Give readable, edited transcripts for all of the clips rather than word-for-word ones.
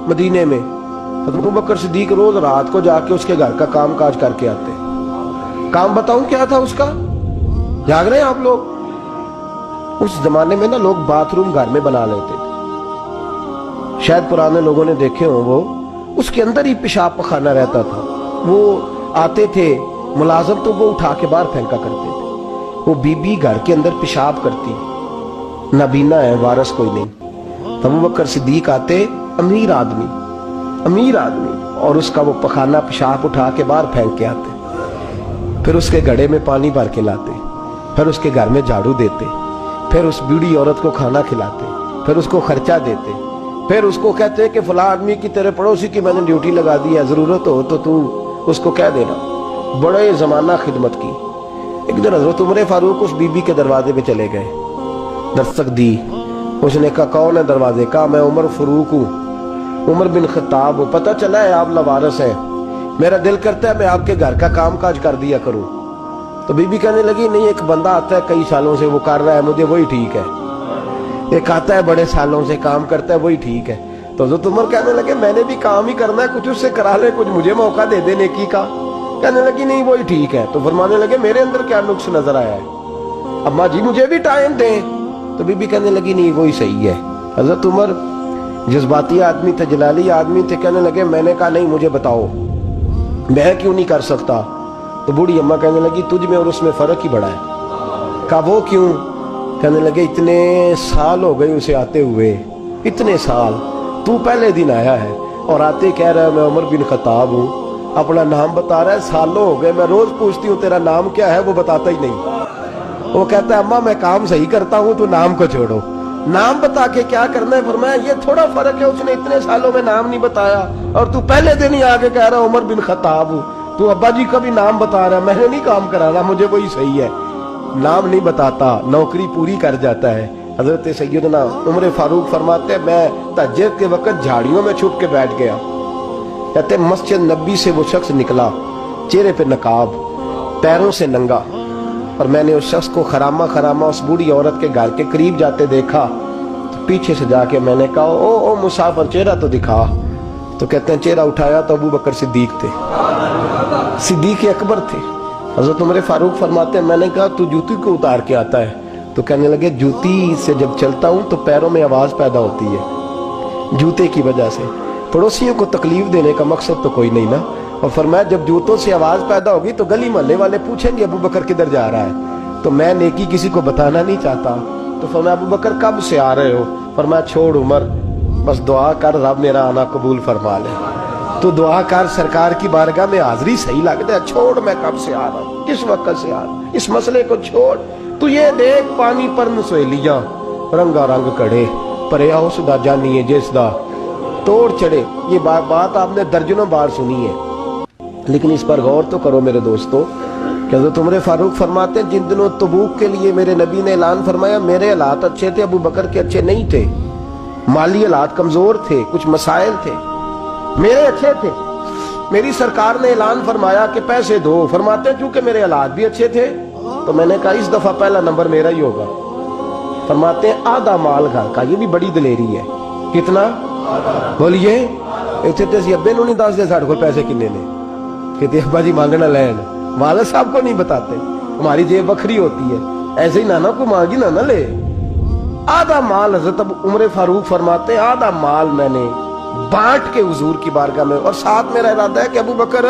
مدینے میں حضرت ابوبکر صدیق روز رات کو جا کے اس کے گھر کا کام کاج کر کے آتے. کام بتاؤں کیا تھا اس کا؟ جاگ رہے ہیں آپ لوگ؟ اس زمانے میں نا لوگ باتھ روم گھر میں بنا لیتے تھے. شاید پرانے لوگوں نے دیکھے ہوں، وہ اس کے اندر ہی پیشاب پخانہ رہتا تھا. وہ آتے تھے ملازم تو وہ اٹھا کے باہر پھینکا کرتے تھے. وہ بی بی گھر کے اندر پیشاب کرتی، نابینا ہے، وارث کوئی نہیں. ابوبکر صدیق آتے، امیر آدمی اور اس کا وہ پخانہ پیشاب اٹھا کے باہر پھینک کے آتے. پھر اس کے گھڑے میں پانی بھر کے لاتے، پھر اس کے گھر میں جھاڑو دیتے، پھر اس بوڑھی عورت کو کھانا کھلاتے، پھر اس کو خرچہ دیتے، پھر اس کو کہتے کہ فلاں آدمی کی تیرے پڑوسی کی میں نے ڈیوٹی لگا دی ہے، ضرورت ہو تو اس کو کہہ دینا. بڑے زمانہ خدمت کی. ایک دن حضرت عمر فاروق اس بی بی کے دروازے پہ چلے گئے، دستک دی. اس نے کہا کون ہے دروازے؟ کہا میں عمر فاروق ہوں، عمر بن خطاب ہوں. پتہ چلا ہے آپ لوارث ہیں، میرا دل کرتا ہے میں آپ کے گھر کا کام کاج کر دیا کروں. تو بی بی کہنے لگی نہیں، ایک بندہ آتا ہے کئی سالوں سے وہ کر رہا ہے، مجھے وہی ٹھیک ہے. ایک آتا ہے بڑے سالوں سے کام کرتا ہے، وہی ٹھیک ہے. تو حضرت عمر کہنے لگے میں نے بھی کام ہی کرنا ہے، کچھ اس سے کرا لے، کچھ مجھے موقع دے دے نیکی کا. کہنے لگی نہیں وہی ٹھیک ہے. تو فرمانے لگے میرے اندر کیا نقص نظر آیا ہے؟ اماں جی مجھے بھی ٹائم دیں. تو بی بی کہنے لگی نہیں وہی صحیح ہے. حضرت عمر جذباتی آدمی تھے، جلالی آدمی تھے. کہنے لگے میں نے کہا نہیں مجھے بتاؤ میں کیوں نہیں کر سکتا. تو بوڑھی اماں کہنے لگی تجھ میں اور اس میں فرق ہی بڑا ہے. کہا وہ کیوں؟ کہنے لگے اتنے سال ہو گئے اسے آتے ہوئے، اتنے سال. تو پہلے دن آیا ہے اور آتے کہہ رہا ہے میں عمر بن خطاب ہوں، اپنا نام بتا رہا ہے. سالوں ہو گئے میں روز پوچھتی ہوں تیرا نام کیا ہے، وہ بتاتا ہی نہیں. وہ کہتا ہے اماں میں کام صحیح کرتا ہوں، تو نام کو چھوڑو، نام بتا کے کیا کرنا ہے. فرمایا یہ تھوڑا فرق ہے، اس نے اتنے سالوں میں نام نہیں بتایا اور تو پہلے دن ہی آگے کہہ رہا عمر بن خطاب ہوں. تو ابا جی کا بھی نام بتا رہا ہے، میں نے نہیں کام کرانا، مجھے وہی صحیح ہے. نام نہیں بتاتا، نوکری پوری کر جاتا ہے. حضرت سیدنا عمر فاروق فرماتے ہیں میں تہجد کے وقت جھاڑیوں میں چھپ کے بیٹھ گیا. کہتے مسجد نبی سے وہ شخص نکلا، چہرے پہ نقاب، پیروں سے ننگا، اور میں نے اس شخص کو خرامہ اس بوڑھی عورت کے گھر کے قریب جاتے دیکھا. تو پیچھے سے جا کے میں نے کہا او مسافر چہرہ تو دکھا. تو کہتے ہیں چہرہ اٹھایا تو ابوبکر صدیق تھے، صدیق اکبر تھے. حضرت عمر فاروق فرماتے ہیں میں نے کہا تو جوتی کو اتار کے آتا ہے؟ تو کہنے لگے جوتی سے جب چلتا ہوں تو پیروں میں آواز پیدا ہوتی ہے جوتے کی وجہ سے. پڑوسیوں کو تکلیف دینے کا مقصد تو کوئی نہیں نا. اور فرمایا جب جوتوں سے آواز پیدا ہوگی تو گلی محلے والے پوچھیں گے ابوبکر کدھر جا رہا ہے، تو میں نیکی کسی کو بتانا نہیں چاہتا. تو فرمایا ابوبکر کب سے آ رہے ہو؟ فرمایا چھوڑ عمر، بس دعا کر رب میرا آنا قبول فرما لے. تو دعا کر سرکار کی بارگاہ میں حاضری صحیح لگتا ہے. چھوڑ میں کب سے آ رہا ہوں، کس وقت سے آ رہا ہوں، اس مسئلے کو چھوڑ. تو یہ دیکھ پانی پر نسویلیاں رنگا رنگ کڑے پریا اس دا جانی ہے جس دا توڑ چڑھے. یہ بات آپ نے درجنوں بار سنی ہے، لیکن اس پر غور تو کرو میرے دوستو کہ حضرت عمر فاروق فرماتے ہیں جن دنوں تبوک کے لیے میرے نبی نے اعلان فرمایا میرے حالات اچھے تھے، ابوبکر کے اچھے نہیں تھے. مالی حالات کمزور تھے، کچھ مسائل تھے، میرے اچھے تھے. میری سرکار نے اعلان فرمایا کہ پیسے دو. فرماتے ہیں چونکہ میرے حالات بھی اچھے تھے تو میں نے کہا اس دفعہ پہلا نمبر میرا ہی ہوگا. فرماتے ہیں آدھا مال گھر کا، یہ بھی بڑی دلیری ہے. کتنا؟ بولیے. اتنے تے ابے نو نہیں دس دے ساڑھے کو پیسے کنے نے، کہتے ابا جی مانگنا لین. والد صاحب کو نہیں بتاتے، ہماری جیب بکھری ہوتی ہے، ایسے ہی نانا کو مانگی نانا لے. آدھا مال حضرت عمر فاروق فرماتے ہیں آدھا مال میں نے بانٹ کے حضور کی بارگاہ میں، اور ساتھ میرا ارادہ ہے کہ ابوبکر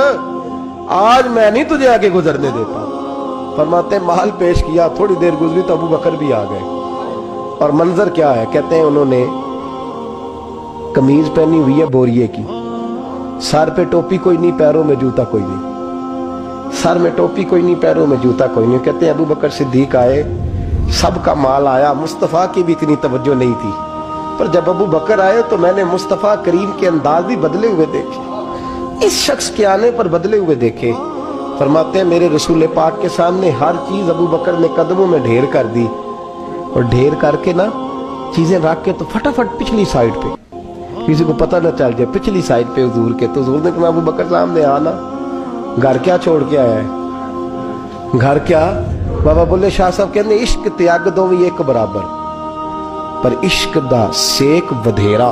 آج میں نہیں تجھے آگے گزرنے دیتا. فرماتے ہیں مال پیش کیا، تھوڑی دیر گزری تو ابوبکر بھی آ گئے. اور منظر کیا ہے؟ کہتے ہیں انہوں نے قمیض پہنی ہوئی ہے بوریے کی، سر پہ ٹوپی کوئی نہیں، پیروں میں جوتا کوئی نہیں. سر میں ٹوپی کوئی نہیں، پیروں میں جوتا کوئی نہیں. کہتے ہیں ابوبکر صدیق آئے، سب کا مال آیا، مصطفیٰ کی بھی اتنی توجہ نہیں تھی، پر جب ابوبکر آئے تو میں نے مصطفیٰ کریم کے انداز بھی بدلے ہوئے دیکھے، اس شخص کے آنے پر بدلے ہوئے دیکھے. فرماتے ہیں میرے رسول پاک کے سامنے ہر چیز ابوبکر نے قدموں میں ڈھیر کر دی، اور ڈھیر کر کے نا چیزیں رکھ کے تو فٹافٹ پچھلی سائیڈ پہ، کسی کو پتہ نہ چل جائے، پچھلی سائیڈ پہ حضور کے. تو حضور نے کہا ابوبکر سامنے آنا، گھر کیا چھوڑ کے آیا ہے؟ گھر کیا؟ بابا بلے شاہ صاحب کہتے ہیں عشق تیاگ دو ایک برابر، پر عشق دا سیک ودھیرا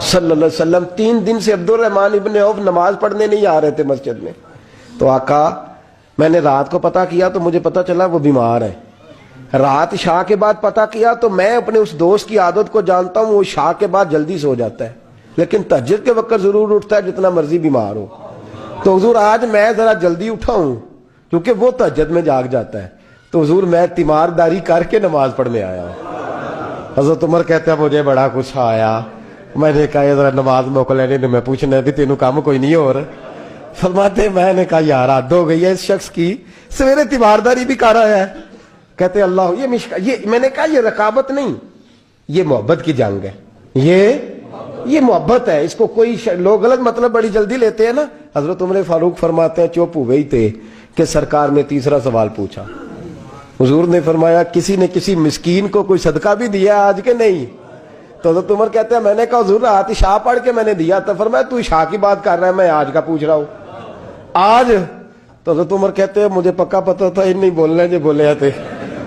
صلی اللہ علیہ وسلم 3 دن سے عبد الرحمن ابن عوف نماز پڑھنے نہیں آ رہے تھے مسجد میں. تو آقا میں نے رات کو پتہ کیا تو مجھے پتہ چلا وہ بیمار ہے. رات عشاء کے بعد پتہ کیا تو میں اپنے اس دوست کی عادت کو جانتا ہوں, وہ عشاء کے بعد جلدی سو جاتا ہے لیکن تہجد کے وقت ضرور اٹھتا ہے جتنا مرضی بیمار ہو. تو حضور آج میں ذرا جلدی اٹھا ہوں کیونکہ وہ تہجد میں جاگ جاتا ہے, تو حضور میں تیمارداری کر کے نماز پڑھنے آیا ہوں. حضرت عمر کہتے ہیں مجھے بڑا غصہ آیا, میں نے کہا ذرا نماز موقع لینے میں پوچھنا بھی تینوں کام کوئی نہیں ہو رہا. فرماتے میں نے کہا یار حد ہو گئی ہے اس شخص کی, سویرے تیمارداری بھی کر رہا ہے. کہتے اللہ یہ میں نے کہا یہ رقابت نہیں, یہ محبت کی جنگ ہے, یہ محبت ہے. اس کو کوئی لوگ غلط مطلب بڑی جلدی لیتے ہیں نا. حضرت عمر فاروق فرماتے ہیں چپ ہو گئی تھے کہ سرکار نے تیسرا سوال پوچھا. حضور نے فرمایا کسی نے کسی مسکین کو کوئی صدقہ بھی دیا آج کے نہیں؟ تو حضرت عمر کہتے ہیں میں نے کہا حضور رات عشاء پڑھ کے میں نے دیا تھا. فرمایا تو عشاء کی بات کر رہا ہے, میں آج کا پوچھ رہا ہوں. آج؟ تو حضرت عمر کہتے ہیں مجھے پکا پتا تھا ان نہیں بولنے جو بولے تھے.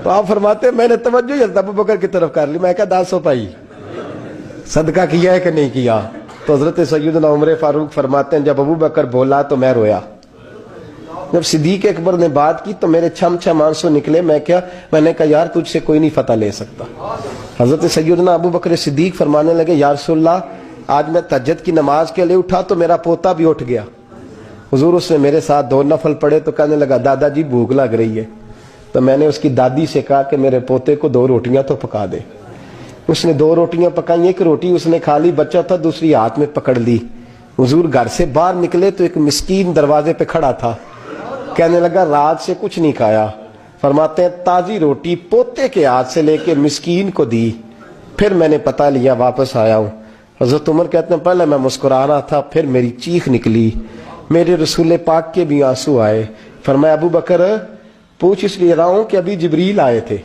تو آپ فرماتے ہیں میں نے توجہ حضرت ابو بکر کی طرف کر لی. میں کہا 10 پائی صدقہ کیا ہے کہ نہیں کیا؟ تو حضرت سیدنا عمر فاروق فرماتے ہیں جب ابو بکر بولا تو میں رویا. جب صدیق اکبر نے بات کی تو میرے چھم چھم آنسو نکلے. میں نے کہا یار تجھ سے کوئی نہیں فتح لے سکتا. حضرت سیدنا ابو بکر صدیق فرمانے لگے یا رسول اللہ آج میں تہجد کی نماز کے لیے اٹھا تو میرا پوتا بھی اٹھ گیا. حضور اس نے میرے ساتھ 2 نفل پڑھے تو کہنے لگا دادا جی بھوک لگ رہی ہے. تو میں نے اس کی دادی سے کہا کہ میرے پوتے کو 2 روٹیاں تو پکا دے. اس نے 2 روٹیاں پکائیں, ایک روٹی اس نے کھا لی, بچہ تھا, دوسری ہاتھ میں پکڑ لی. حضور گھر سے باہر نکلے تو ایک مسکین دروازے پہ کھڑا تھا, کہنے لگا رات سے کچھ نہیں کھایا. فرماتے ہیں تازی روٹی پوتے کے ہاتھ سے لے کے مسکین کو دی, پھر میں نے پتہ لیا واپس آیا ہوں. حضرت عمر کہتے ہیں پہلے میں مسکرا رہا تھا, پھر میری چیخ نکلی, میرے رسول پاک کے بھی آنسو آئے. فرمایا ابو بکر پوچھ اس لیے رہا ہوں کہ ابھی جبریل آئے تھے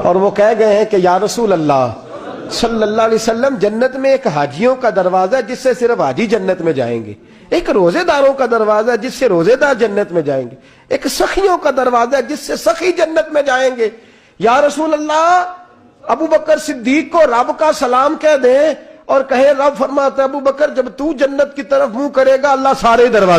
اور وہ کہہ گئے ہیں کہ یا رسول اللہ صلی اللہ علیہ وسلم جنت میں ایک حاجیوں کا دروازہ ہے جس سے صرف حاجی جنت میں جائیں گے, ایک روزے داروں کا دروازہ ہے جس سے روزے دار جنت میں جائیں گے, ایک سخیوں کا دروازہ ہے جس سے سخی جنت میں جائیں گے. یا رسول اللہ ابو بکر صدیق کو رب کا سلام کہہ دیں اور کہے رب فرماتا ہے ابو بکر جب تو جنت کی طرف منہ کرے گا اللہ سارے دروازے